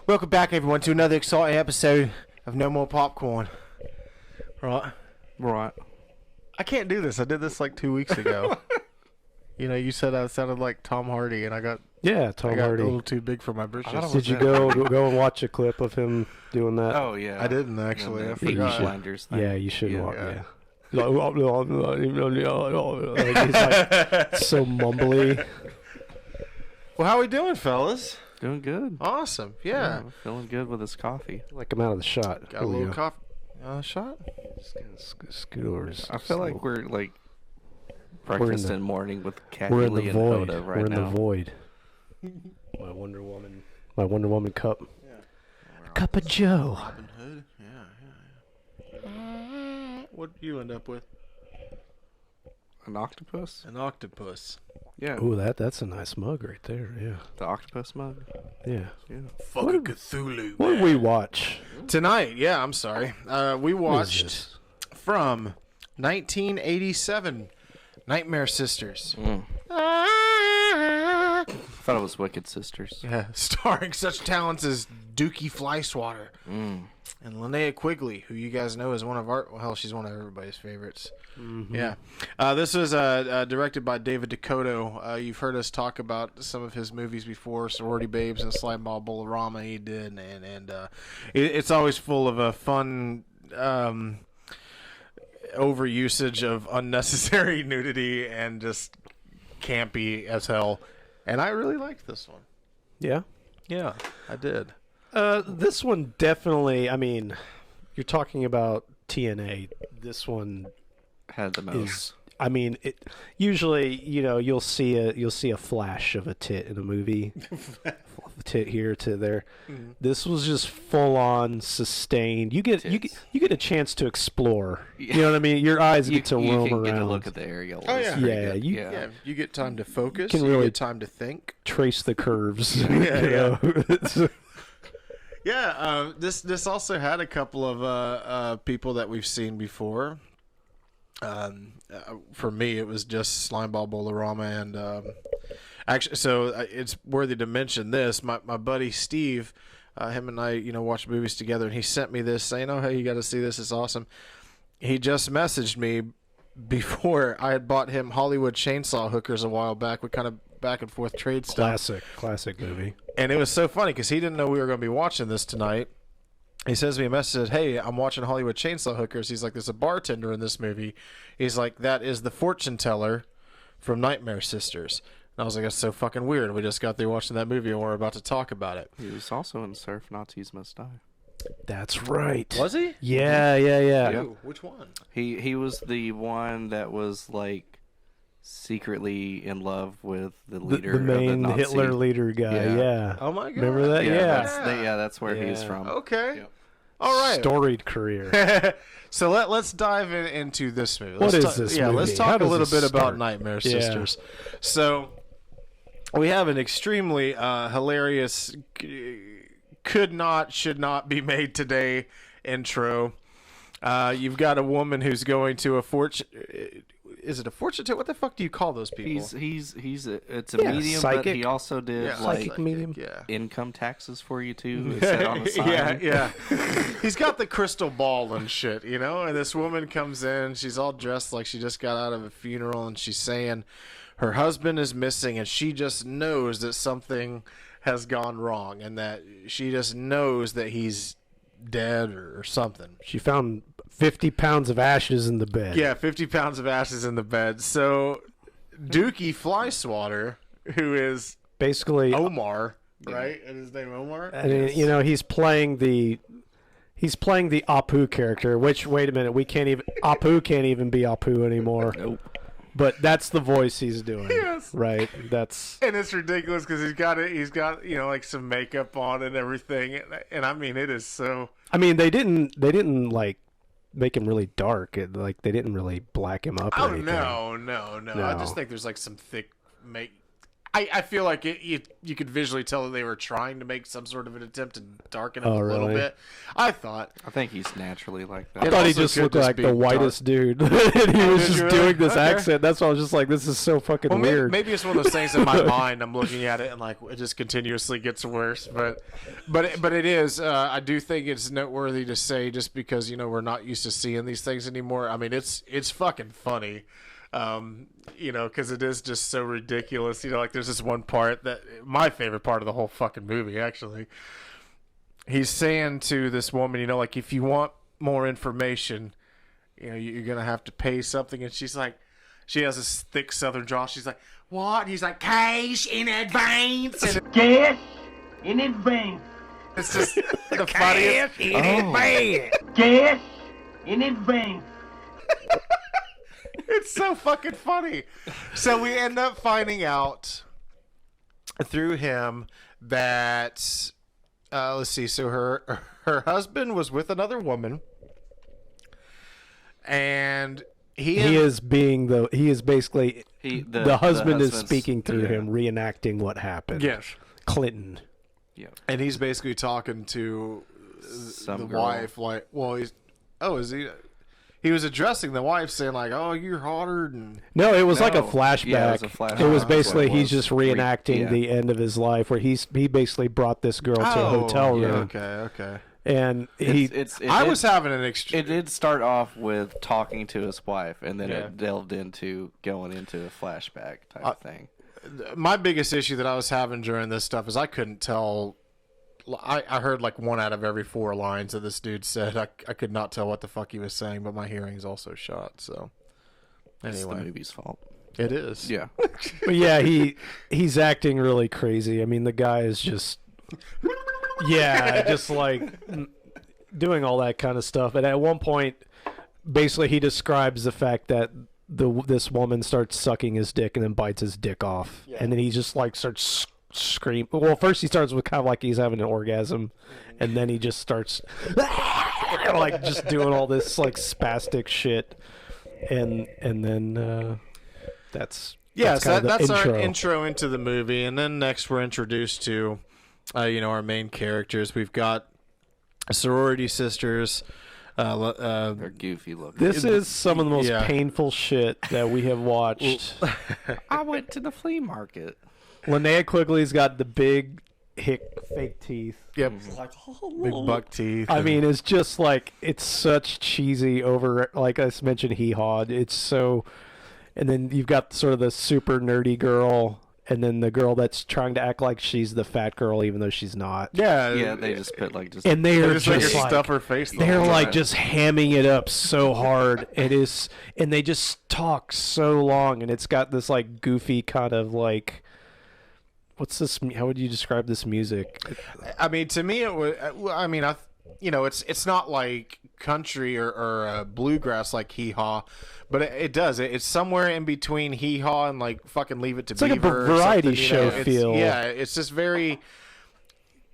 Welcome back, everyone, to another exciting episode of No More Popcorn. Right? I can't do this. I did this like 2 weeks ago. You said I sounded like Tom Hardy, and I got Tom Hardy. a little too big for my britches. Did you go and watch a clip of him doing that? Oh yeah, I didn't actually. I forgot. Blinders thing. Yeah, you should watch. Yeah. Like, he's like so mumbly. Well, how we doing, fellas? Doing good. Awesome. Yeah. Feeling good with this coffee. Like I'm out of the shot. Got a little coffee shot. Just gonna scoot over. I feel like we're like breakfast and morning with Kathy We're in Lee the and void. Hoda right We're in now. the void. My Wonder Woman cup. Yeah. A cup of Joe. Robin Hood. Yeah. What did you end up with? An octopus? An octopus. Yeah. Ooh, that's a nice mug right there. Yeah. The octopus mug. Yeah. Yeah. Fucking Cthulhu. What did we watch Tonight? Yeah, I'm sorry. We What is watched this? from 1987, Nightmare Sisters. I thought it was Wicked Sisters. Yeah, starring such talents as Dookie Flyswatter and Linnea Quigley, who you guys know is she's one of everybody's favorites. Mm-hmm. Yeah. This was directed by David Decoteau. You've heard us talk about some of his movies before, Sorority Babes and Slime Ball Bolorama he did, and it's always full of a fun overusage of unnecessary nudity and just campy as hell. And I really liked this one. Yeah. Yeah, I did. This one definitely. I mean, you're talking about TNA. This one Had the most. is. I mean, it usually you'll see a flash of a tit in a movie, tit here to there. Mm-hmm. This was just full on sustained. You get a chance to explore. You know what I mean? Your eyes get to roam you can around. get a look at the areolas. Oh, yeah. Yeah, Yeah, you get time to focus. Can You really- get time to think. Trace the curves. Yeah, It's- Yeah, this also had a couple of people that we've seen before. For me, it was just Slimeball Bolorama, and actually, so it's worthy to mention this. My buddy Steve, him and I, watch movies together, and he sent me this saying, "Oh, hey, you got to see this. It's awesome." He just messaged me before I had bought him Hollywood Chainsaw Hookers a while back. We kind of back and forth trade stuff. classic movie. And it was so funny because he didn't know we were going to be watching this tonight. He sends me a message, "Hey, I'm watching Hollywood Chainsaw Hookers." He's like, "There's a bartender in this movie." He's like, "That is the fortune teller from Nightmare Sisters." And I was like, "That's so fucking weird. We just got through watching that movie and we're about to talk about it." He was also in Surf Nazis Must Die. That's right. Was he? Yeah. Ooh, which one? He was the one that was like secretly in love with the leader The main of the Nazi. Hitler leader guy. Yeah. Oh my god. Remember that? Yeah. That's where he's Yeah. from. Okay. Yep. All right. Storied career. So let's dive into this movie. What Let's is this Yeah, movie? let's How talk a does little this bit about start? Nightmare Yeah. Sisters. So we have an extremely hilarious, should not be made today intro. You've got a woman who's going to a fortune. Is it a fortune teller? What the fuck do you call those people? It's a Yeah, medium, psychic. but he also did Yeah, like Psychic medium. Yeah. income taxes for you too. It said on the sign. Yeah. He's got the crystal ball and shit, and this woman comes in, she's all dressed like she just got out of a funeral, and she's saying her husband is missing, and she just knows that something has gone wrong, and that she just knows that he's dead or something. She found 50 pounds of ashes in the bed. Yeah, 50 pounds of ashes in the bed. So Dookie Flyswatter, who is Basically, Omar, right? And his name Omar? I mean, he's playing the Apu character, which, wait a minute, Apu can't even be Apu anymore. Nope. But that's the voice he's doing. Yes. Right? That's... And it's ridiculous because he's got like some makeup on and everything, and I mean it is so. I mean, they didn't like make him really dark. Like they didn't really black him up. Or Oh anything. no! I just think there's like some thick make. I feel like you could visually tell that they were trying to make some sort of an attempt to darken him Oh, a little really? bit. I think he's naturally like I that. thought he also just could looked just like be the dark. whitest dude. And he was did just you doing really? this Okay. accent. That's why I was just like, this is so fucking well, weird. maybe it's one of those things in my mind. I'm looking at it and like it just continuously gets worse. But it is. I do think it's noteworthy to say just because we're not used to seeing these things anymore. I mean, it's fucking funny. Because it is just so ridiculous. Like there's this one part that my favorite part of the whole fucking movie, actually. He's saying to this woman, like if you want more information, you're gonna have to pay something, and she's like, she has this thick Southern drawl. She's like, what? And he's like, cash in advance. And Cash in advance. it's just the funniest. Cash in advance. It's so fucking funny. So we end up finding out through him that let's see. So her husband was with another woman, and he is basically the husband is husband's- speaking through yeah. him, reenacting what happened. yes, Clinton. Yeah. and he's basically talking to Some the girl. wife like, well, is he? He was addressing the wife, saying like, "Oh, you're hotter," and No, it was like a No. flashback. Yeah, it was a flashback. It was That's what basically it he's was. just reenacting Yeah. the end of his life, where he basically brought this girl to a hotel yeah, room, okay. and I was having an It did start off with talking to his wife, and then Yeah. it delved into going into a flashback type thing. My biggest issue that I was having during this stuff is I couldn't tell. I heard like 1 out of every 4 lines that this dude said. I could not tell what the fuck he was saying, but my hearing's also shot. So It's the anyway, movie's fault. it is. Yeah. but yeah, he's acting really crazy. I mean, the guy is just just like doing all that kind of stuff. And at one point, basically, he describes the fact that this woman starts sucking his dick and then bites his dick off, and then he just like starts scream. Well, first he starts with kind of like he's having an orgasm, and then he just starts like just doing all this like spastic shit, and then that's So kind of that's the our intro into the movie, and then next we're introduced to, our main characters. We've got sorority sisters. They're goofy looking. This is some of the most Yeah. painful shit that we have watched. I went to the flea market. Linnea Quigley's got the big fake teeth. Yep. Big buck teeth. I mean, it's just like, it's such cheesy over, like I mentioned, Hee Haw. It's so, and then you've got sort of the super nerdy girl, and then the girl that's trying to act like she's the fat girl, even though she's not. Yeah, they just put like just. And they're just like just like, stuff her face. the they're whole like time. just hamming it up so hard. It is, and they just talk so long, and it's got this like goofy kind of like, what's this? How would you describe this music? I mean, to me, it was. I mean, it's not like country or bluegrass like Hee Haw, but it does. It's somewhere in between Hee Haw and like fucking Leave It to It's like a Beaver. or variety something, show It's- feel. Yeah, it's just very.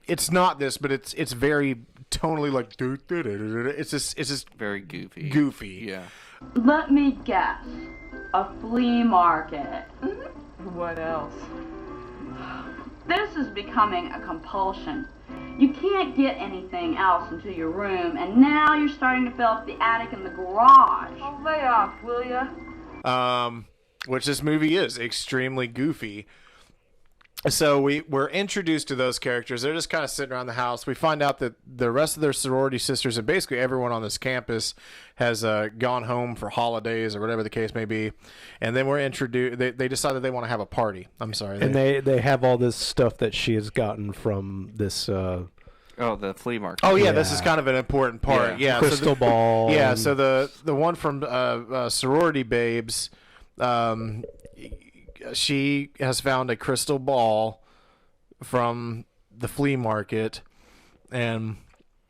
It's not this, but it's very tonally like. It's just very goofy. goofy. Yeah. Let me guess. A flea market. What else? This is becoming a compulsion. You can't get anything else into your room, and now you're starting to fill up the attic and the garage. Oh, lay off, will ya? Which this movie is extremely goofy. So we're introduced to those characters. They're just kind of sitting around the house. We find out that the rest of their sorority sisters and basically everyone on this campus has gone home for holidays or whatever the case may be. And then we're introduced. They decided they want to have a party. I'm sorry. And they have all this stuff that she has gotten from this Oh, the flea market. Oh yeah, this is kind of an important part. Yeah, crystal ball. Yeah, and- so the one from sorority babes, she has found a crystal ball from the flea market, and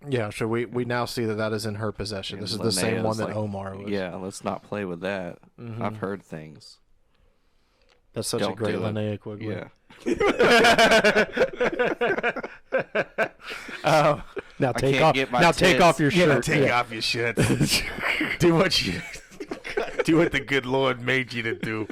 yeah, so we now see that is in her possession. This is the same one that like, Omar was. Yeah, let's not play with that. I've heard things. That's such a Don't great do it. Linnea Quigley. Yeah. Now take can't off. get my Now take tits. off your shirt. Take off your shit. Do what the good Lord made you to do.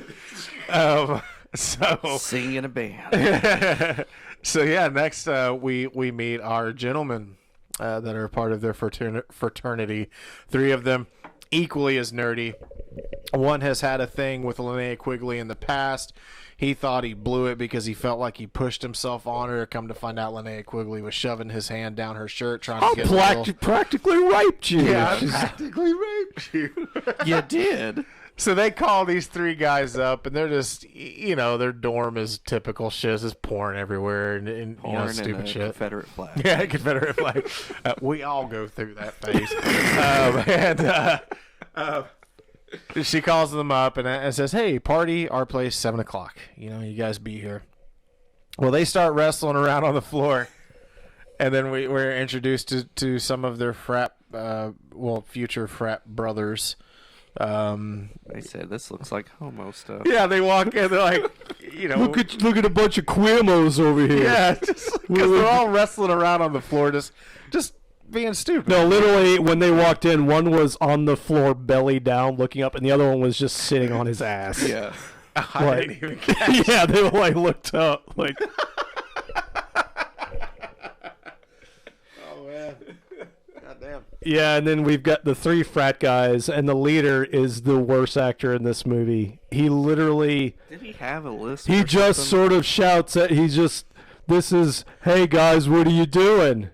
So Singing in a band. so yeah, next we meet our gentlemen that are part of their fraternity. 3 of them equally as nerdy. One has had a thing with Linnea Quigley in the past. He thought he blew it because he felt like he pushed himself on her. Come to find out, Linnea Quigley was shoving his hand down her shirt, trying to get a little... practically raped you. Yeah, I practically raped you. You did. So they call these 3 guys up, and they're just, their dorm is typical shit. There's porn everywhere and Porn stupid and a shit. Confederate flag. Yeah, Confederate flag. We all go through that phase. She calls them up and says, "Hey, party, our place, 7 o'clock. You guys be here." Well, they start wrestling around on the floor, and then we're introduced to some of their future frat brothers. They said this looks like homo stuff. Yeah, they walk in, they're like, look at a bunch of queemos over here. Yeah, just because they're all wrestling around on the floor, just being stupid. No, literally, when they walked in, one was on the floor, belly down, looking up, and the other one was just sitting on his ass. Yeah. I didn't even catch. Yeah, they were like looked up, like. Oh man. Goddamn. Yeah, and then we've got the 3 frat guys, and the leader is the worst actor in this movie. He literally. Did he have a list? He just sort of shouts at. This is, hey guys, what are you doing?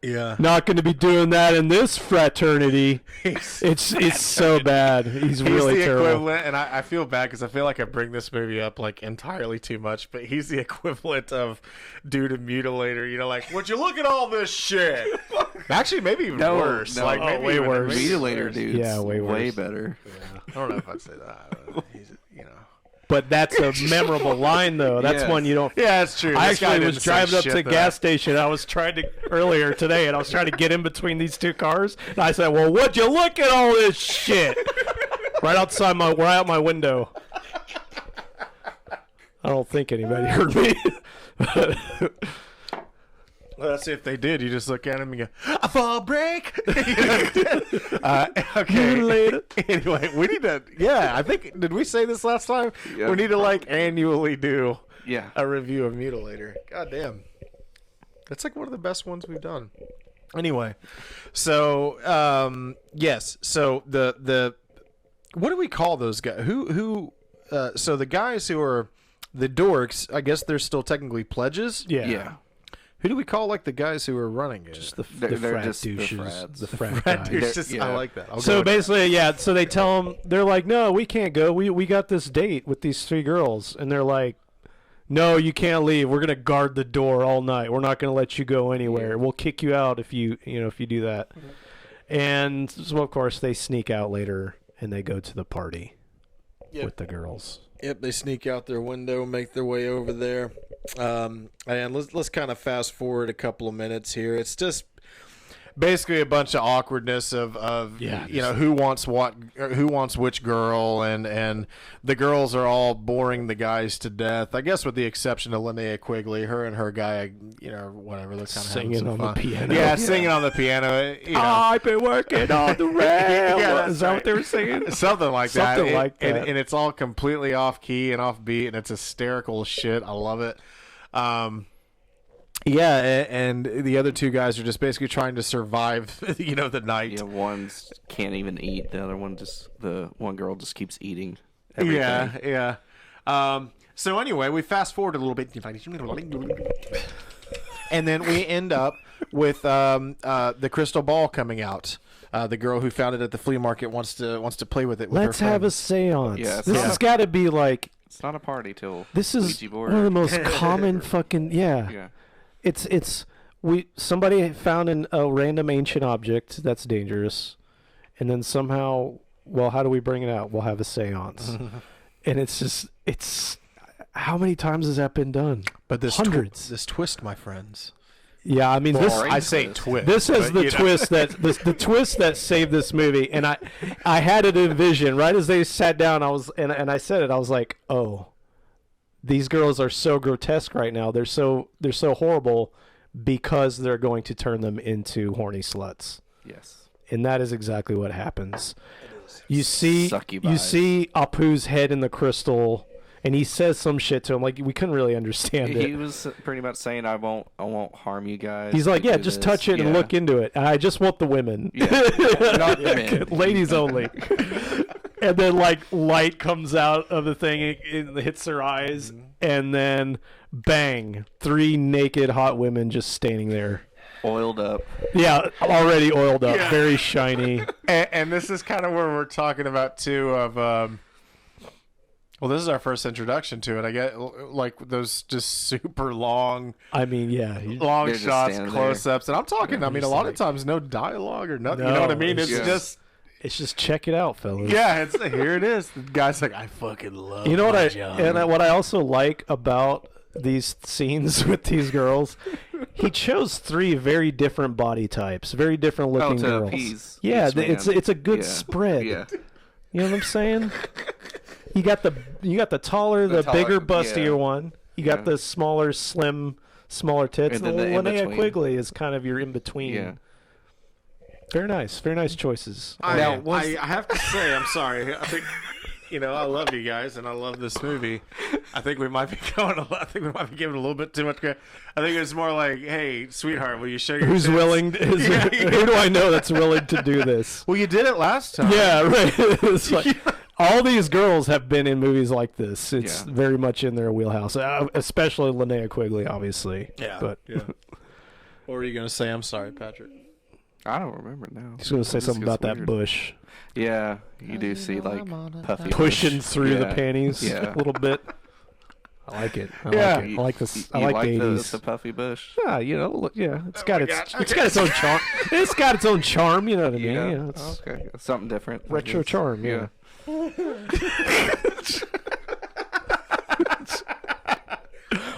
Yeah. Not going to be doing that in this fraternity. It's so bad. He's really the terrible. Equivalent, and I feel bad because I feel like I bring this movie up like entirely too much, but he's the equivalent of dude a mutilator. Like, would you look at all this shit? Actually, maybe even worse. No, like maybe way even worse. Mutilator dudes. Yeah, way worse. Way better. Yeah. I don't know if I'd say that. But he's, But that's a memorable line, though. That's Yes. one you don't. Yeah, it's true. I This guy actually was didn't say driving up to shit the that gas station. I was trying to earlier today, and I was trying to get in between these 2 cars. And I said, "Well, would you look at all this shit?" right out my window. I don't think anybody heard me. Well, let's see if they did. You just look at him and go, "I fall break." Okay. Anyway, we need to. Yeah, I think. Did we say this last time? Yeah, we need to annually do Yeah. a review of Mutilator. God damn, that's like one of the best ones we've done. Anyway, so yes, so the what do we call those guys? Who? So the guys who are the dorks, I guess they're still technically pledges. Yeah. Who do we call the guys who are running it? Just the They're frat just the douches. frats. The frat Frat guys. dudes, just- I Yeah. like that. I'll So go with basically, yeah. So they tell them, they're like, "No, we can't go. We got this date with these 3 girls," and they're like, "No, you can't leave. We're gonna guard the door all night. We're not gonna let you go anywhere. We'll kick you out if you do that." And so of course they sneak out later and they go to the party with the girls. Yep, they sneak out their window, make their way over there. And let's kind of fast forward a couple of minutes here. It's just basically a bunch of awkwardness of who wants what, or who wants which girl, and the girls are all boring the guys to death. I guess with the exception of Linnea Quigley, her and her guy, whatever, they're kind of Singing on the piano. Yeah, singing on the piano. I've been working on the rail. Yeah, that's Is that what they were singing? Something like that. Something like that. And it's all completely off key and off beat, and it's hysterical as shit. I love it. Yeah, and the other 2 guys are just basically trying to survive, the night. Yeah, one's can't even eat. The other one the one girl just keeps eating everything. Yeah. So anyway, we fast forward a little bit, and then we end up with the crystal ball coming out. The girl who found it at the flea market wants to play with it. Let's have a seance. Yeah, this has got to be like. It's not a party till This is Ouija board. one of the most common fucking Yeah. Somebody found a random ancient object that's dangerous, and then somehow, well, how do we bring it out? We'll have a seance, and it's how many times has that been done? But this hundreds. This twist, my friends. Yeah, I mean this. I say twist. This is but, the twist the twist that saved this movie, and I had it envisioned right as they sat down. I was and I said it. I was like, oh, these girls are so grotesque right now. They're so horrible because they're going to turn them into horny sluts. Yes. And that is exactly what happens. You see Succubi. Apu's head in the crystal, and he says some shit to him. Like, we couldn't really understand He it. was pretty much saying, "I won't harm you guys." He's like, to yeah, do just this." touch it and Yeah. look into it. I just want the women. Yeah. Not the men. Ladies only. And then, like, light comes out of the thing, it hits their eyes, and then, bang, 3 naked hot women just standing there. Oiled up. Yeah, already oiled up, very shiny. And this is kind of where we're talking about, too, of... well, this is our first introduction to it. I get, like, those just super long... I mean, yeah. long They're just shots, standing close-ups. And I'm talking, I mean, a lot of times no dialogue or nothing. You know what I mean? It's just... It's just check it out, fellas. Yeah, it's here it is. The guy's like, I fucking love You know what my job. what I also like about these scenes with these girls, he chose 3 very different body types, very different looking to girls. appease Yeah, each man. it's a good Yeah. spread. Yeah. You know what I'm saying? You got the taller, the taller, bigger, bustier yeah. one. You got Yeah. the smaller, smaller tits. And then the Linnea in-between. Quigley is kind of your in between. Yeah. Very nice choices. I have to say, I'm sorry. I think, I love you guys and I love this movie. I think we might be giving a little bit too much credit. I think it's more like, hey, sweetheart, will you show your Who's tits? willing? Who do I know that's willing to do this? Well, you did it last time. Yeah, right. It's like, all these girls have been in movies like this. It's Yeah. very much in their wheelhouse, especially Linnea Quigley, obviously. Yeah. But Yeah. What were you going to say? I'm sorry, Patrick. I don't remember now. he's going to say This something gets about that weird. bush Yeah, you do see like puffy pushing bush. through the Yeah. panties Yeah. a little bit. I like it. I Yeah. like it. I like this. I You like the babies. puffy bush. Yeah, look, yeah, it's got its God. it's got its own charm. It's got its own charm. You know what I mean? Yeah, it's Okay. Something different. I retro guess. charm. Yeah.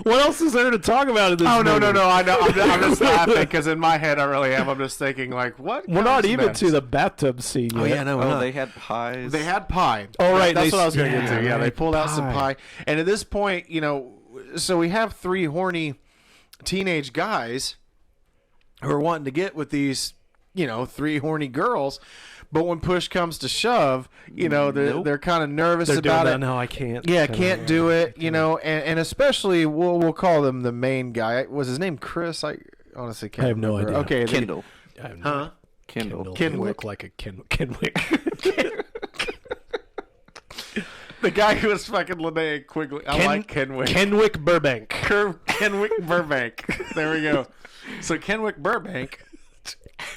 What else is there to talk about in this Oh, no. movie? I know. I'm just laughing because in my head I really am. I'm just thinking, like, what? We're not comes even next? to the bathtub scene yet. Oh, yeah, no, we're Oh, not. they had pies. They had pie. Oh, right, That's they- what I was going to get to. yeah, Yeah, they right, pulled out some pie. pie. And at this point, so we have 3 horny teenage guys who are wanting to get with these, 3 horny girls. But when push comes to shove, they're kind of nervous They're about doing it. that. No, I can't. Yeah, Kinda- can't do it, and especially we'll call them the main guy. Was his name Chris? I honestly can't I have no remember. idea. Okay, Kindle. I have no- Huh? Kindle. They Kenwick. look like a Kenwick. The guy who was fucking Linnea Quigley. I like Kenwick. Kenwick Burbank. Kenwick Burbank. There we go. So Kenwick Burbank.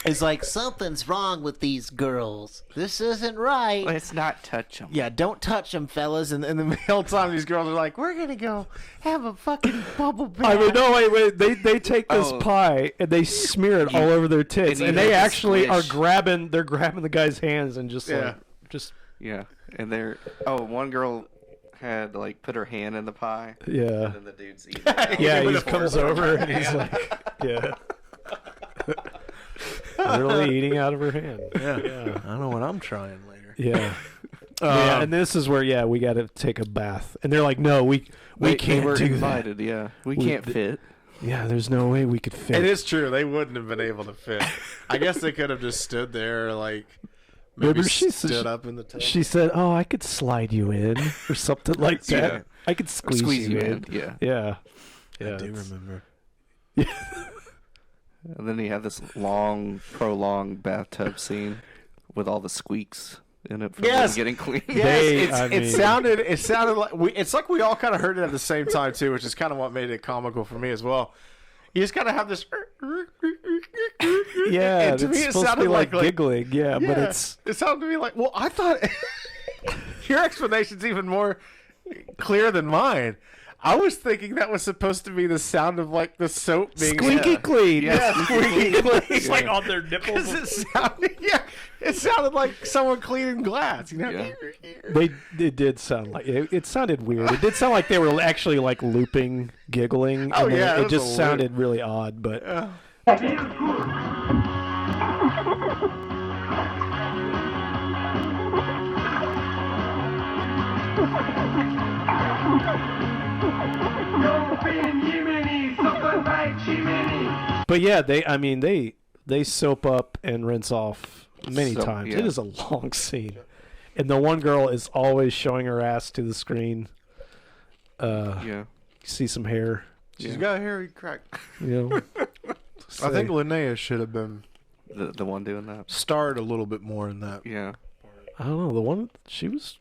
It's like, something's wrong with these girls. This isn't right. Let's not touch them. Yeah, don't touch them, fellas. And the whole time these girls are like, we're going to go have a fucking bubble bath. I mean, no, wait. They take this Oh. pie and they smear it all over their tits, and and you they have to actually are squish. They're grabbing the guy's hands and just Yeah. Yeah, and they're one girl had like put her hand in the pie, yeah. and then the dude's eating. it out. Yeah, he With just a comes fork. over and he's like, yeah. Literally eating out of her hand. Yeah. I know what I'm trying later. Yeah. Yeah, and this is where we got to take a bath, and they're like, "No, we They can't were do invited. Yeah, we can't fit. that. Yeah, there's no way we could fit." It is true. They wouldn't have been able to fit. I guess they could have just stood there, like, maybe Remember she said- stood up in the tub. She said, "Oh, I could slide you in," or something like that. Yeah. I could squeeze you in. Yeah, Yeah. Yeah. I do it's- remember. and then you have this prolonged bathtub scene with all the squeaks in it from Yes. them getting clean. Yes, I mean- it sounded like it's like we all kind of heard it at the same time too, which is kind of what made it comical for me as well. You just kind of have this. Yeah, and to it's me it supposed to sounded be like like giggling. Yeah, but it's it sounded to me like, well, I thought your explanation's even more clear than mine. I was thinking that was supposed to be the sound of like the soap being squeaky clean. Yeah, squeaky clean. It's like on their nipples. It sounded like someone cleaning glass. Yeah. It did sound like it sounded weird. It did sound like they were actually like looping, giggling. Oh, and then yeah, it it was just a sounded really odd. But But yeah, they soap up and rinse off many So, times. yeah. It is a long scene, and the one girl is always showing her ass to the screen. Yeah. See some hair. She's got a hairy crack. You know. I think Linnea should have been The one doing that. starred a little bit more in that. Yeah. I don't know. The one she was,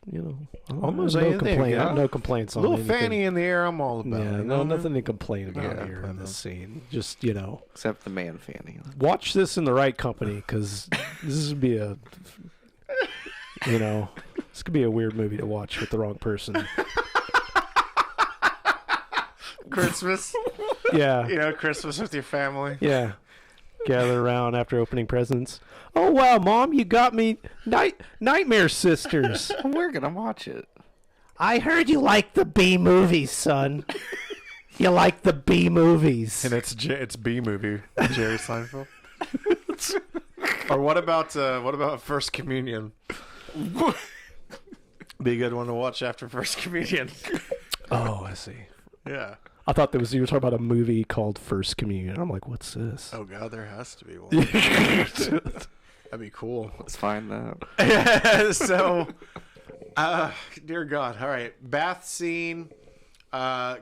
Almost no anything, complaint. yeah. No complaints on Little anything. fanny in the air, I'm all about. Yeah, you no, know? nothing to complain about Yeah, here I in know. this scene. Just Except the man fanny. watch this in the right company because this would be a, this could be a weird movie to watch with the wrong person. Christmas. Yeah, Christmas with your family. yeah. Gather around after opening presents. Oh wow, Mom, you got me Nightmare Sisters. We're gonna watch it. I heard you like the B movies, son. You like the B movies. And it's B movie, Jerry Seinfeld. Or what about First Communion? Be a good one to watch after First Communion. Oh, I see. Yeah. I thought you were talking about a movie called First Communion. I'm like, what's this? Oh God, there has to be one. That'd be cool. Let's find that. So, dear God. All right, bath scene. The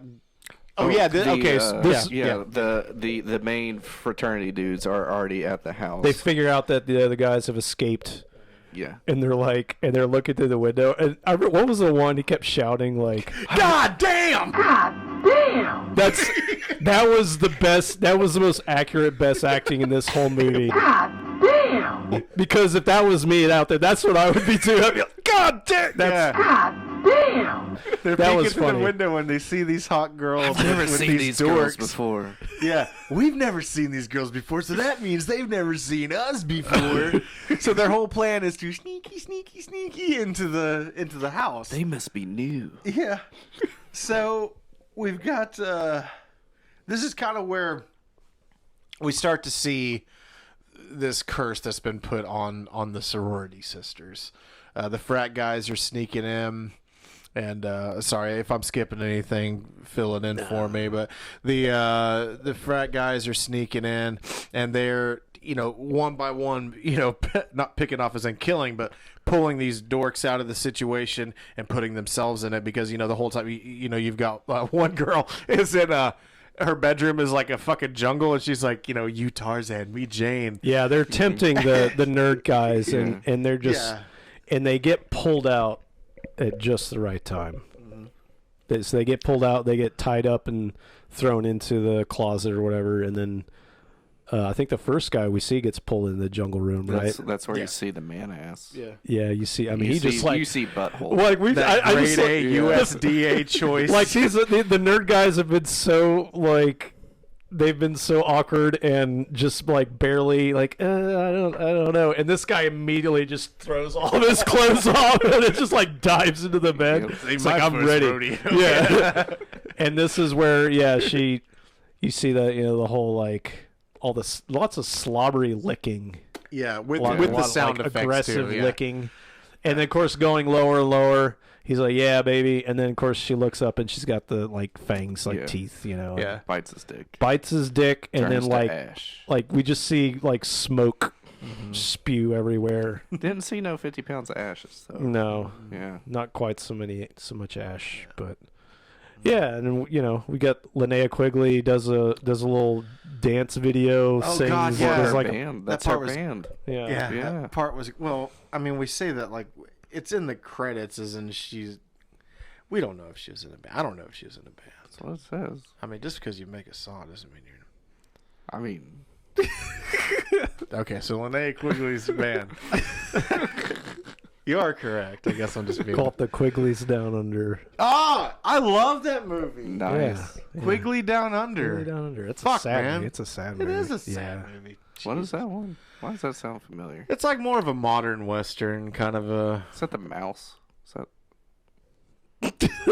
main fraternity dudes are already at the house. They figure out that the other guys have escaped, yeah. and they're looking through the window. And what was the one he kept shouting like, God damn! God damn! that was the best. That was the most accurate, best acting in this whole movie. God damn! Because if that was me out there, that's what I would be too. I'd be like, God damn! God damn! They're That peeking was through the funny. window when they see these hot girls. I've never with seen these girls dorks. before. Yeah, we've never seen these girls before, so that means they've never seen us before. So their whole plan is to sneaky into the house. They must be new. Yeah. So we've got this is kind of where we start to see this curse that's been put on the sorority sisters. The frat guys are sneaking in. And sorry if I'm skipping anything, fill it in for me. But the frat guys are sneaking in, and they're one by one, not picking off as in killing, but pulling these dorks out of the situation and putting themselves in it because the whole time you've got one girl is in her bedroom is like a fucking jungle, and she's like, you Tarzan, me Jane. Yeah, they're tempting the nerd guys, and they're just and they get pulled out at just the right time. So they get pulled out, they get tied up and thrown into the closet or whatever, and then I think the first guy we see gets pulled in the jungle room, right? That's where you see the man ass. Yeah. Yeah, you see. I mean, You he see, just like you see butthole. like we. That I grade just A USDA choice. like these the nerd guys have been so like. They've been so awkward and just like barely like I don't know, and this guy immediately just throws all of his clothes off and it just like dives into the bed. It's like I'm ready. Rodeo. Yeah, and this is where you see that the whole like all this lots of slobbery licking. Yeah, with Lot the of, sound like, effects aggressive too. Yeah. licking, and then of course going lower and lower. He's like, yeah, baby, and then of course she looks up and she's got the like fangs, like teeth, and Yeah. Bites his dick. bites his dick, and Turns then to like ash. we just see like smoke spew everywhere. Didn't see no 50 pounds of ashes though. No, Yeah. not quite so much ash, but yeah, and we got Linnea Quigley does a little dance video. Oh, sings, God, yeah. does, Her like band. that That's part her was- band. yeah. Yeah. That part was we say that like it's in the credits as in we don't know if she was in a band. I don't know if she was in a band. That's what it says. I mean, just because you make a song doesn't mean you're. I mean, Okay, so Linnea Quigley's band. You are correct. I guess I'm just being. Called the Quigleys Down Under. Ah, I love that movie. nice. Yeah. Quigley Down Under. Quigley Down Under. It's Fuck, a sad man. movie. It's a sad It movie. is a sad movie. What is that one? Why does that sound familiar? It's like more of a modern western kind of a. Is that the mouse? Is that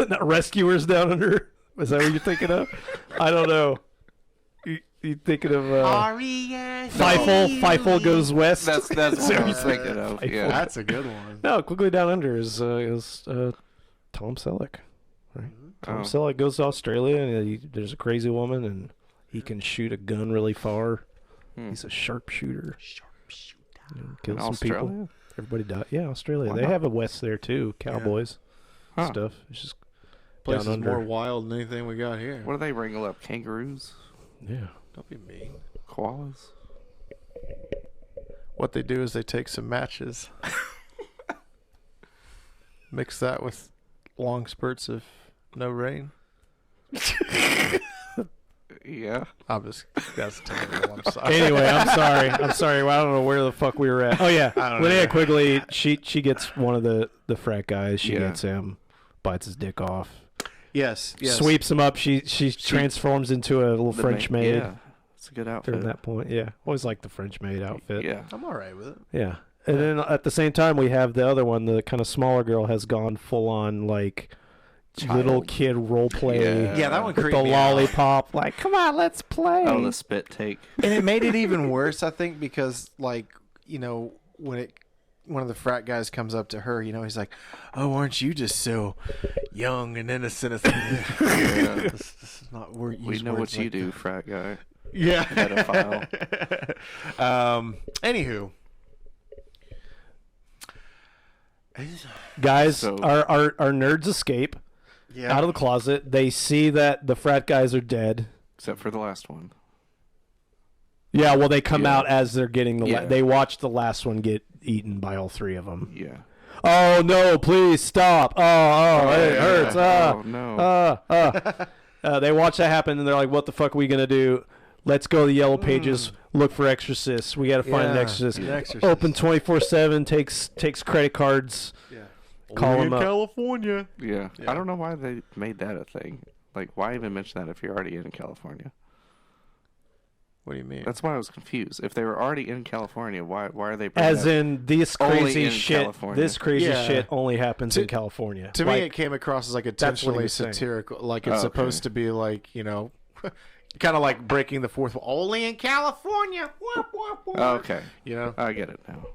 Not Rescuers Down Under. Is that what you're thinking of? I don't know. You thinking of Feifel Goes West? that's what I was thinking of. Yeah. That's a good one. No, Quigley Down Under is Tom Selleck. Right? Tom Oh. Selleck goes to Australia and there's a crazy woman and he can shoot a gun really far. He's a sharpshooter. Kills In some people. Australia? Everybody died. Yeah, Australia. Why They not? have a West there too. Cowboys Huh. stuff. It's just Place down is more under. wild than anything we got here. What do they wrangle up? Kangaroos? Yeah. Don't be mean. Koalas? What they do is they take some matches, mix that with long spurts of no rain. Yeah. That's terrible. I'm sorry. Anyway, I'm sorry. Well, I don't know where the fuck we were at. Oh yeah, I don't Linnea know. Quigley. She gets one of the frat guys. She Yeah. gets him, bites his dick off, Yes. sweeps him up. She transforms into a little French maid. Yeah. It's a good outfit. During that point, yeah, always like the French maid outfit. Yeah. I'm all right with it. Yeah. And then at the same time, we have the other one, the kind of smaller girl, has gone full on like little kid role play. Yeah, that one With the creeped me out. lollipop, like, come on, let's play. Oh, the spit take. And it made it even worse, I think, because like, you know, when one of the frat guys comes up to her, you know, he's like, "Oh, aren't you just so young and innocent?" It's like, Yeah. this is not We know what you do, frat guy. Yeah. Pedophile. Anywho. Guys, So- our nerds escape Yeah. out of the closet. They see that the frat guys are dead. Except for the last one. Yeah, well, they come Yeah. out as they're getting Yeah. they watch the last one get eaten by all three of them. Yeah. Oh no! Please stop! Oh, it yeah. hurts! Oh, no. They watch that happen and they're like, "What the fuck are we gonna do? Let's go to the yellow pages. Look for exorcists. We gotta find an Yeah, exorcist. an exorcist. Open 24/7. Takes credit cards. Yeah. Call Only him in up. California. Yeah. Yeah. I don't know why they made that a thing. Like, why even mention that if you're already in California? What do you mean? That's why I was confused. If they were already in California, why are they bringing As up- in this Only crazy in shit. California. This crazy Yeah. shit only happens To- in California. To Like, me, it came across as like That's what he intentionally was saying. satirical. Like Oh, it's okay. supposed to be like, you know, kind of like breaking the fourth wall. Only in California. Wah, wah, wah. Oh, okay. You know, I get it now.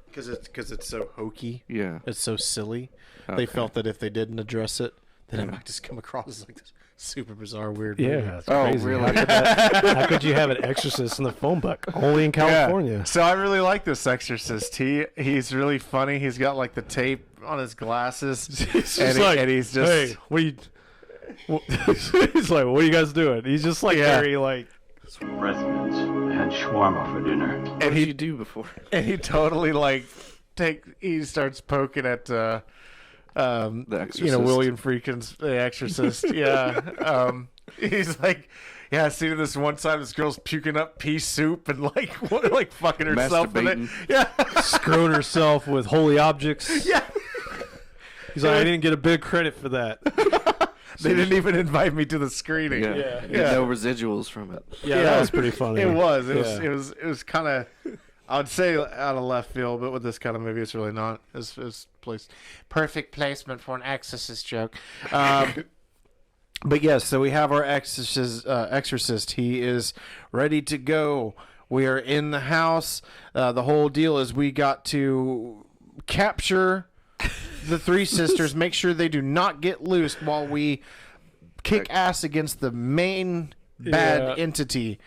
because it's so hokey. Yeah. It's so silly. Okay. They felt that if they didn't address it, then it might just come across as like this super bizarre, weird. yeah, movie. it's Oh, crazy. really? How could you have an exorcist in the phone book? Only in California. Yeah. So I really like this exorcist. He's really funny. He's got like the tape on his glasses, and he's just hey, what are you? He's like, what are you guys doing? He's just like Yeah. very like. Residents had shawarma for dinner. What did you do before? and he totally like he starts poking at The Exorcist. William Friedkin's The Exorcist. Yeah. He's like, yeah, see this one time this girl's puking up pea soup and like fucking herself in it. Masturbating. Yeah. Screwing herself with holy objects. Yeah. He's like, I didn't get a big credit for that. They didn't even invite me to the screening. Yeah. Yeah. Yeah. No residuals from it. Yeah, that was pretty funny. It was. It Yeah. was kind of, I would say out of left field, but with this kind of movie, it's really not. It's placed perfect placement for an exorcist joke. But yes, so we have our exorcist. He is ready to go. We are in the house. The whole deal is we got to capture the three sisters, make sure they do not get loose while we kick ass against the main bad Yeah. entity,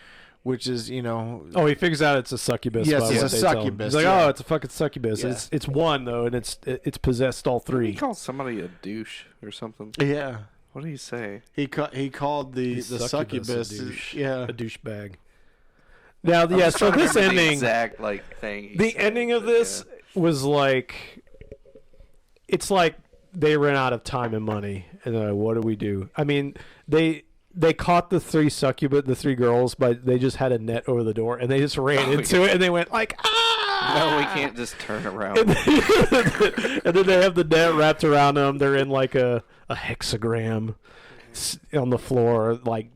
which is, you know, Oh, he figures out it's a succubus. Yes, by it's what a they tell him. succubus, He's like, yeah. oh, it's a fucking succubus. Yeah. It's one though, and it's possessed all He three. called somebody a douche or something. yeah. What did he say? He called the succubus, a douche. yeah. A douchebag. Now, yeah. So this The ending, exact thing. he the said. ending of this was like, it's like they ran out of time and money, and they're like, what do we do? I mean, they caught the three girls, but they just had a net over the door, and they just ran into it, and they went like, ah! No, we can't just turn around. And then they have the net wrapped around them. They're in like a hexagram on the floor, like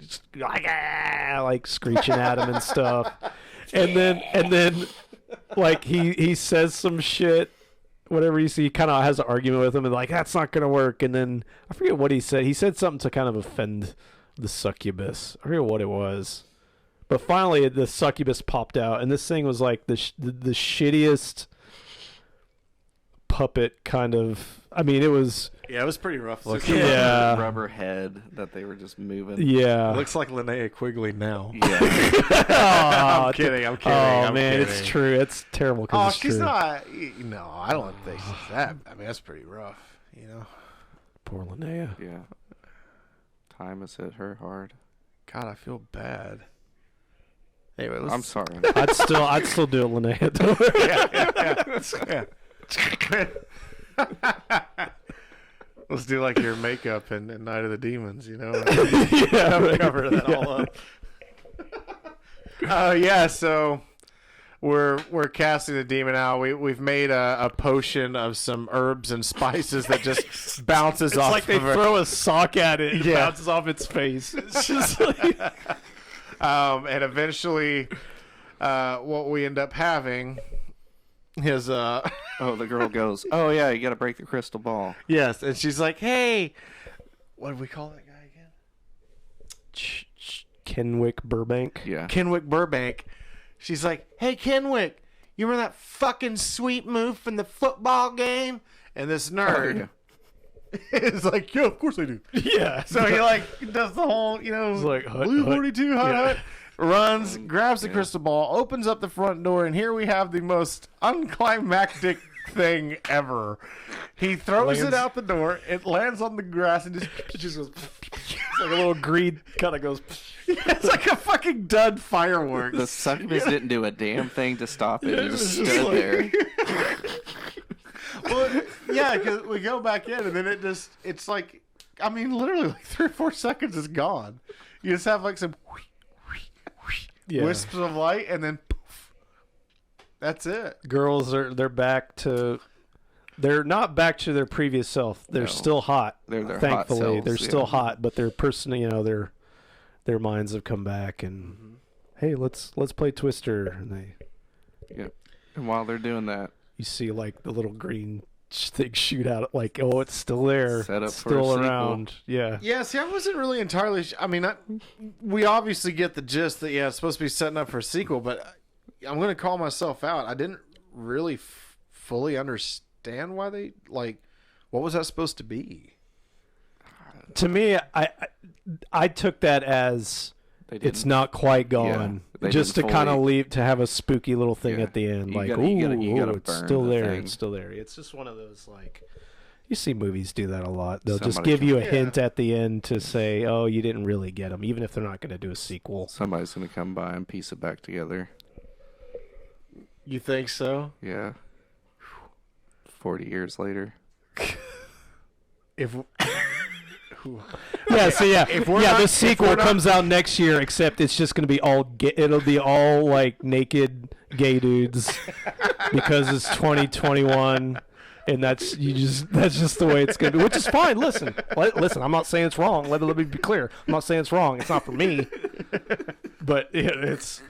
screeching at him and stuff. And then like he says some shit, whatever you see, he kind of has an argument with him and like, that's not gonna work. And then I forget what he said. He said something to kind of offend the succubus. I forget what it was. But finally, the succubus popped out, and this thing was like the shittiest puppet kind of. I mean, it was. Yeah, it was pretty rough Just looking. a Yeah. rubber head that they were just moving. Yeah. It looks like Linnea Quigley now. Yeah. Oh, I'm kidding. I'm kidding. Oh I'm man, kidding. it's true. It's terrible Oh, because it's she's true. not. No, I don't think she's that. I mean, that's pretty rough. You know. Poor Linnea. Yeah. Time has hit her hard. God, I feel bad. Anyway, let's... I'm sorry. I'd still do it, Linnea. Let's do like your makeup in Night of the Demons, you know? Yeah, Cover that all up. Yeah, so we're casting the demon out. We've made a potion of some herbs and spices that just bounces It's off. like they of her. throw a sock at it and it Yeah. bounces off its face. It's just like... And eventually, what we end up having is Oh, the girl goes, oh, yeah, you got to break the crystal ball. yes, and she's like, "Hey, what do we call that guy again?" Kenwick Burbank. Yeah. Kenwick Burbank. She's like, "Hey, Kenwick, you remember that fucking sweet move from the football game?" And this nerd is like, "Yeah, of course I do." Yeah. So he like does the whole, like, hut, Blue hut. 42 hut, runs, grabs the crystal ball, opens up the front door, and here we have the most unclimactic thing ever. He throws it Lands- out the door, it lands on the grass, and just goes. It's like a little greed kind of goes... It's like a fucking dud fireworks. The succubus didn't do a damn thing to stop it. It just It's stood like- there. Well, yeah, because we go back in, and then it's like, I mean, literally like 3 or 4 seconds is gone. You just have like some Yeah. wisps of light, and then poof. That's it. Girls they're back to... They're not back to their previous self. They're No. still hot. They're their hot thankfully, selves, they're still yeah. hot, but their person, their minds have come back. And hey, let's play Twister. And Yeah. And while they're doing that, you see like the little green thing shoot out. Like, oh, it's still there. Set up It's for a still sequel. around. Yeah. Yeah, see, I wasn't really entirely. I mean, we obviously get the gist that it's supposed to be setting up for a sequel, but I'm going to call myself out. I didn't really fully understand why they what was that supposed to be? To me, I took that as they it's didn't- not quite gone. they Just to didn't kind of fully- leave to have a spooky little thing Yeah. at the end, You like, gotta- you gotta it's burn still the there, thing. it's still there. It's just one of those like, you see movies do that a lot. They'll just Somebody give you a can- hint at the end to say, oh, you didn't really get them, even if they're not going to do a sequel. Somebody's going to come by and piece it back together. You think so? Yeah. 40 years later. If Yeah, so yeah, If we're yeah. not- The if sequel we're not- comes out next year, except it's just going to be it'll be all like naked gay dudes because it's 2021. And that's just the way it's gonna be, which is fine. Listen, I'm not saying it's wrong. Let me be clear. I'm not saying it's wrong. It's not for me. But this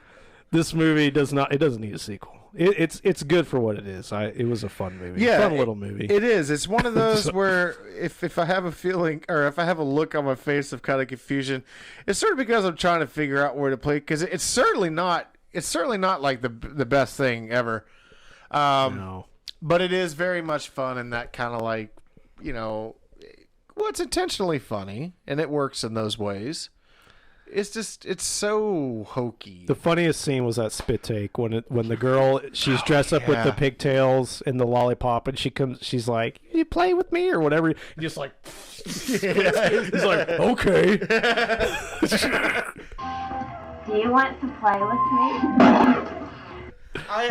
movie doesn't need a sequel. It's good for what it is. It was a fun movie. Yeah, Fun little movie. It is. It's one of those where if I have a feeling or if I have a look on my face of kind of confusion, it's sort of because I'm trying to figure out where to play, because it's certainly not like the best thing ever. No. But it is very much fun, and that kind of like, it's intentionally funny, and it works in those ways. It's so hokey. The funniest scene was that spit take when the girl, she's dressed up with the yeah. pigtails and the lollipop, and she's like, "You play with me or whatever." And just like, he's like, "Okay." Do you want to play with me?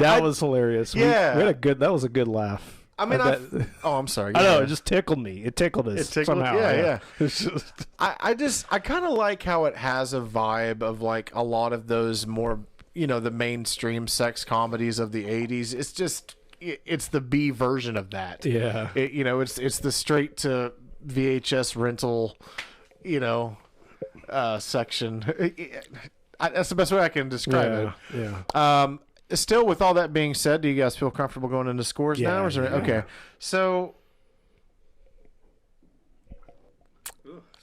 That was hilarious. Yeah. we had that was a good laugh. I mean, bet- I'm sorry. I know, yeah. it just tickled me. It tickled us It tickled- somehow. yeah. It's just, I kind of like how it has a vibe of like a lot of those more, the mainstream sex comedies of the 80s. It's just, it's the B version of that. yeah. It's the straight to VHS rental, section. That's the best way I can describe Yeah. it. Still, with all that being said, do you guys feel comfortable going into scores Yeah, now? Or is there, yeah. Okay. So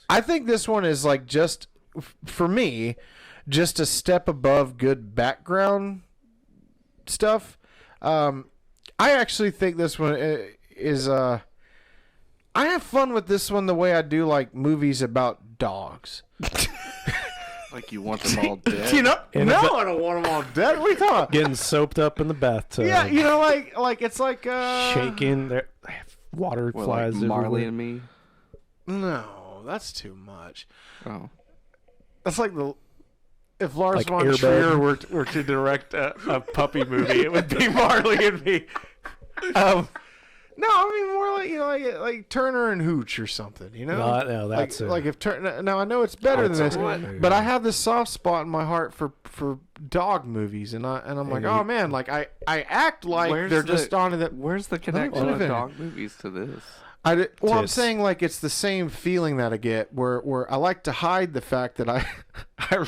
I think this one is like just, for me, just a step above good background stuff. I actually think this one is I have fun with this one the way I do like movies about dogs. Like you want them all dead. In No, a I don't want them all dead. What are you talking about? Getting soaped up in the bathtub. Yeah, like it's like shaking. There, water Well, flies like Marley everywhere. and Me. No, that's too much. Oh. That's like if Lars Like von Airbud. Trier were to direct a puppy movie, it would be Marley and me. No, I mean more like like Turner and Hooch or something. No, that's like if Turner. Now I know it's better than this, but I have this soft spot in my heart for dog movies, and I'm like, oh man, like I act like they're just on that. Where's the connection of dog movies to this? I'm saying like it's the same feeling that I get where I like to hide the fact that I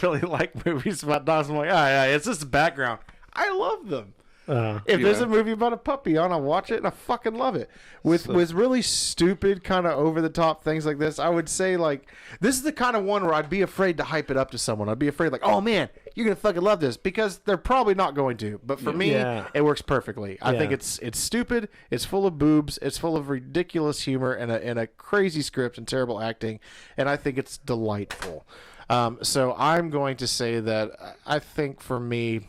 really like movies about dogs. I'm like, yeah, it's just the background. I love them. If there's a movie about a puppy on, I watch it and I fucking love it. With really stupid kind of over the top things like this, I would say like this is the kind of one where I'd be afraid to hype it up to someone. I'd be afraid like, oh man, you're gonna fucking love this, because they're probably not going to. But for me, it works perfectly. I think it's stupid. It's full of boobs. It's full of ridiculous humor and a crazy script and terrible acting, and I think it's delightful. So I'm going to say that I think for me.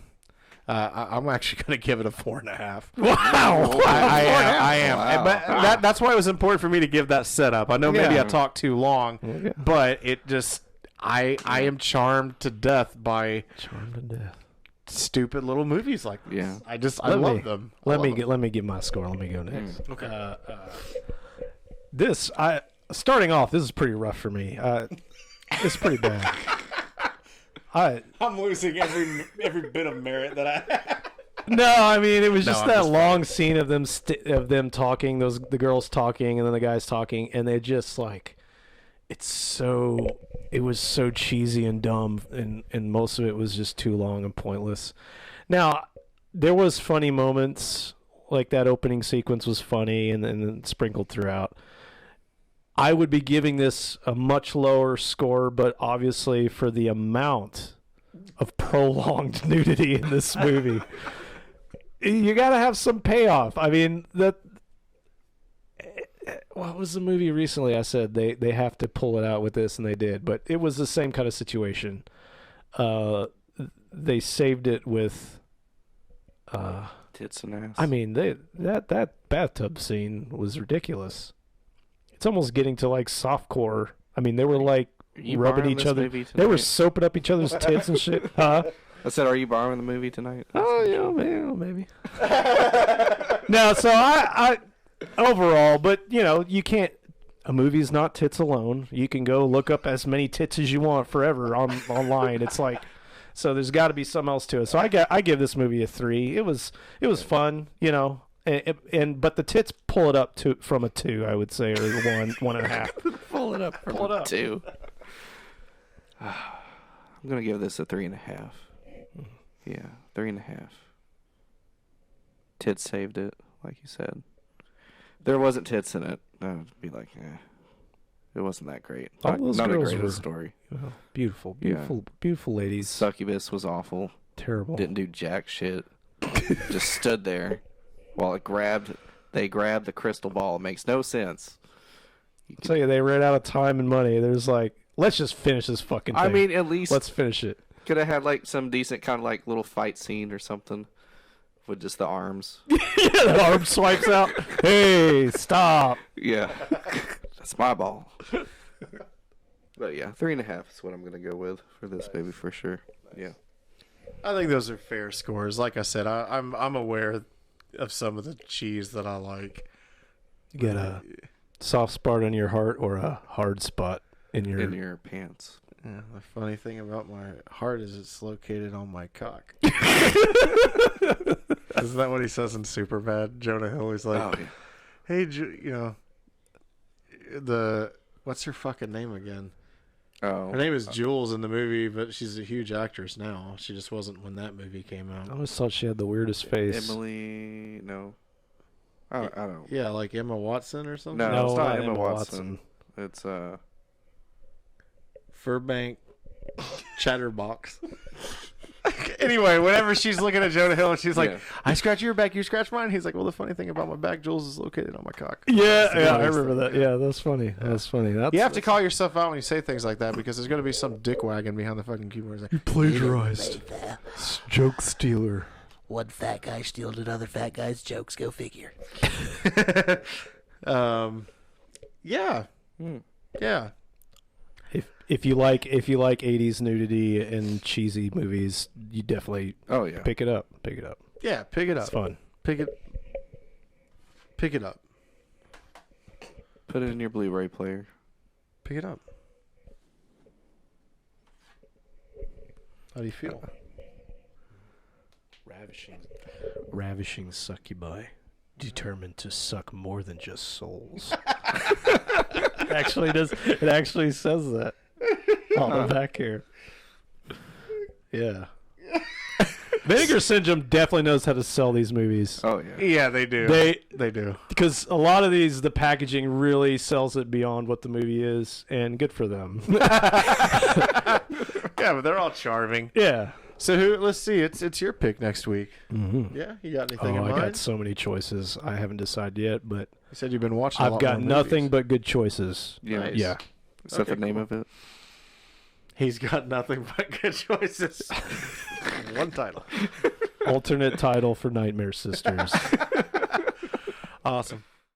I'm actually going to give it a 4.5. Wow. I am. Wow. But that's why it was important for me to give that setup. I know maybe I talked too long, but it just I am charmed to death by stupid little movies like this. Yeah. I love them. Let me get my score. Let me go next. Okay. Starting off, this is pretty rough for me. It's pretty bad. I'm losing every bit of merit that I have. No, I mean it was just I'm that just long scene of them talking, the girls talking, and then the guys talking, and they just like, it was so cheesy and dumb, and most of it was just too long and pointless. Now, there was funny moments, like that opening sequence was funny, and then sprinkled throughout. I would be giving this a much lower score, but obviously for the amount of prolonged nudity in this movie, you got to have some payoff. I mean, what was the movie recently? I said they have to pull it out with this, and they did, but it was the same kind of situation. They saved it with tits and ass. I mean, that bathtub scene was ridiculous. It's almost getting to like softcore. I mean, they were like rubbing each other. They were soaping up each other's tits and shit. Huh? I said, are you borrowing the movie tonight? Oh yeah, maybe. No, so I overall, but you can't. A movie's not tits alone. You can go look up as many tits as you want forever online. It's like, so there's got to be something else to it. So I give this movie a 3. It was fun, but the tits pull it up from a 2, I would say, or 1.5. Pull it up from a 2. I'm gonna give this a 3.5. Yeah, 3.5. Tits saved it, like you said. There wasn't tits in it, I would be like, it wasn't that great. All those not a girls great were story. Beautiful ladies. Succubus was awful. Terrible. Didn't do jack shit. Just stood there while they grabbed the crystal ball. It makes no sense. I'll tell you, they ran out of time and money. There's like, let's just finish this fucking thing. I mean, at least let's finish it. Could have had like some decent kind of like little fight scene or something with just the arms. Yeah, the arm swipes out. Hey, stop. Yeah, that's my ball. But yeah, 3.5 is what I'm gonna go with for this baby for sure. Yeah, I think those are fair scores. Like I said, I'm aware of some of the cheese that I like. You got a soft spot in your heart or a hard spot in your pants. Yeah, the funny thing about my heart is it's located on my cock. Isn't that what he says in Superbad? Jonah Hill, he's like, hey, what's her fucking name again? Oh, her name is Jules in the movie, but she's a huge actress now. She just wasn't when that movie came out. I always thought she had the weirdest face. Emily, no. I don't. Yeah, like Emma Watson or something? No, it's not Emma Watson. It's Furbank Chatterbox. Anyway, whenever she's looking at Jonah Hill and she's like, I scratch your back, you scratch mine. He's like, well, the funny thing about my back, Jules, is located on my cock. Yeah, I remember that. Yeah, that's funny. That's funny. You have to call yourself out when you say things like that because there's going to be some dick wagon behind the fucking keyboard. Like, you plagiarized. Joke stealer. One fat guy steals another fat guy's jokes. Go figure. Yeah. Yeah. If you like 80s nudity and cheesy movies, you definitely pick it up. Yeah, pick it up. It's fun. Pick it up. Put it in your Blu-ray player. Pick it up. How do you feel? Ravishing succubi, determined to suck more than just souls. It actually says that on the back here. Yeah. Vinegar Syndrome definitely knows how to sell these movies. Oh yeah. Yeah, they do. They do. Because a lot of these, the packaging really sells it beyond what the movie is, and good for them. Yeah, but they're all charming. Yeah. So let's see. It's your pick next week. Mm-hmm. Yeah, you got anything in I mind? got so many choices. I haven't decided yet, but You said you've been watching. I've got nothing but good choices. Yeah. Nice. Yeah. Is that Okay, the name cool. of it? He's got nothing but good choices. One title. Alternate title for Nightmare Sisters. Awesome.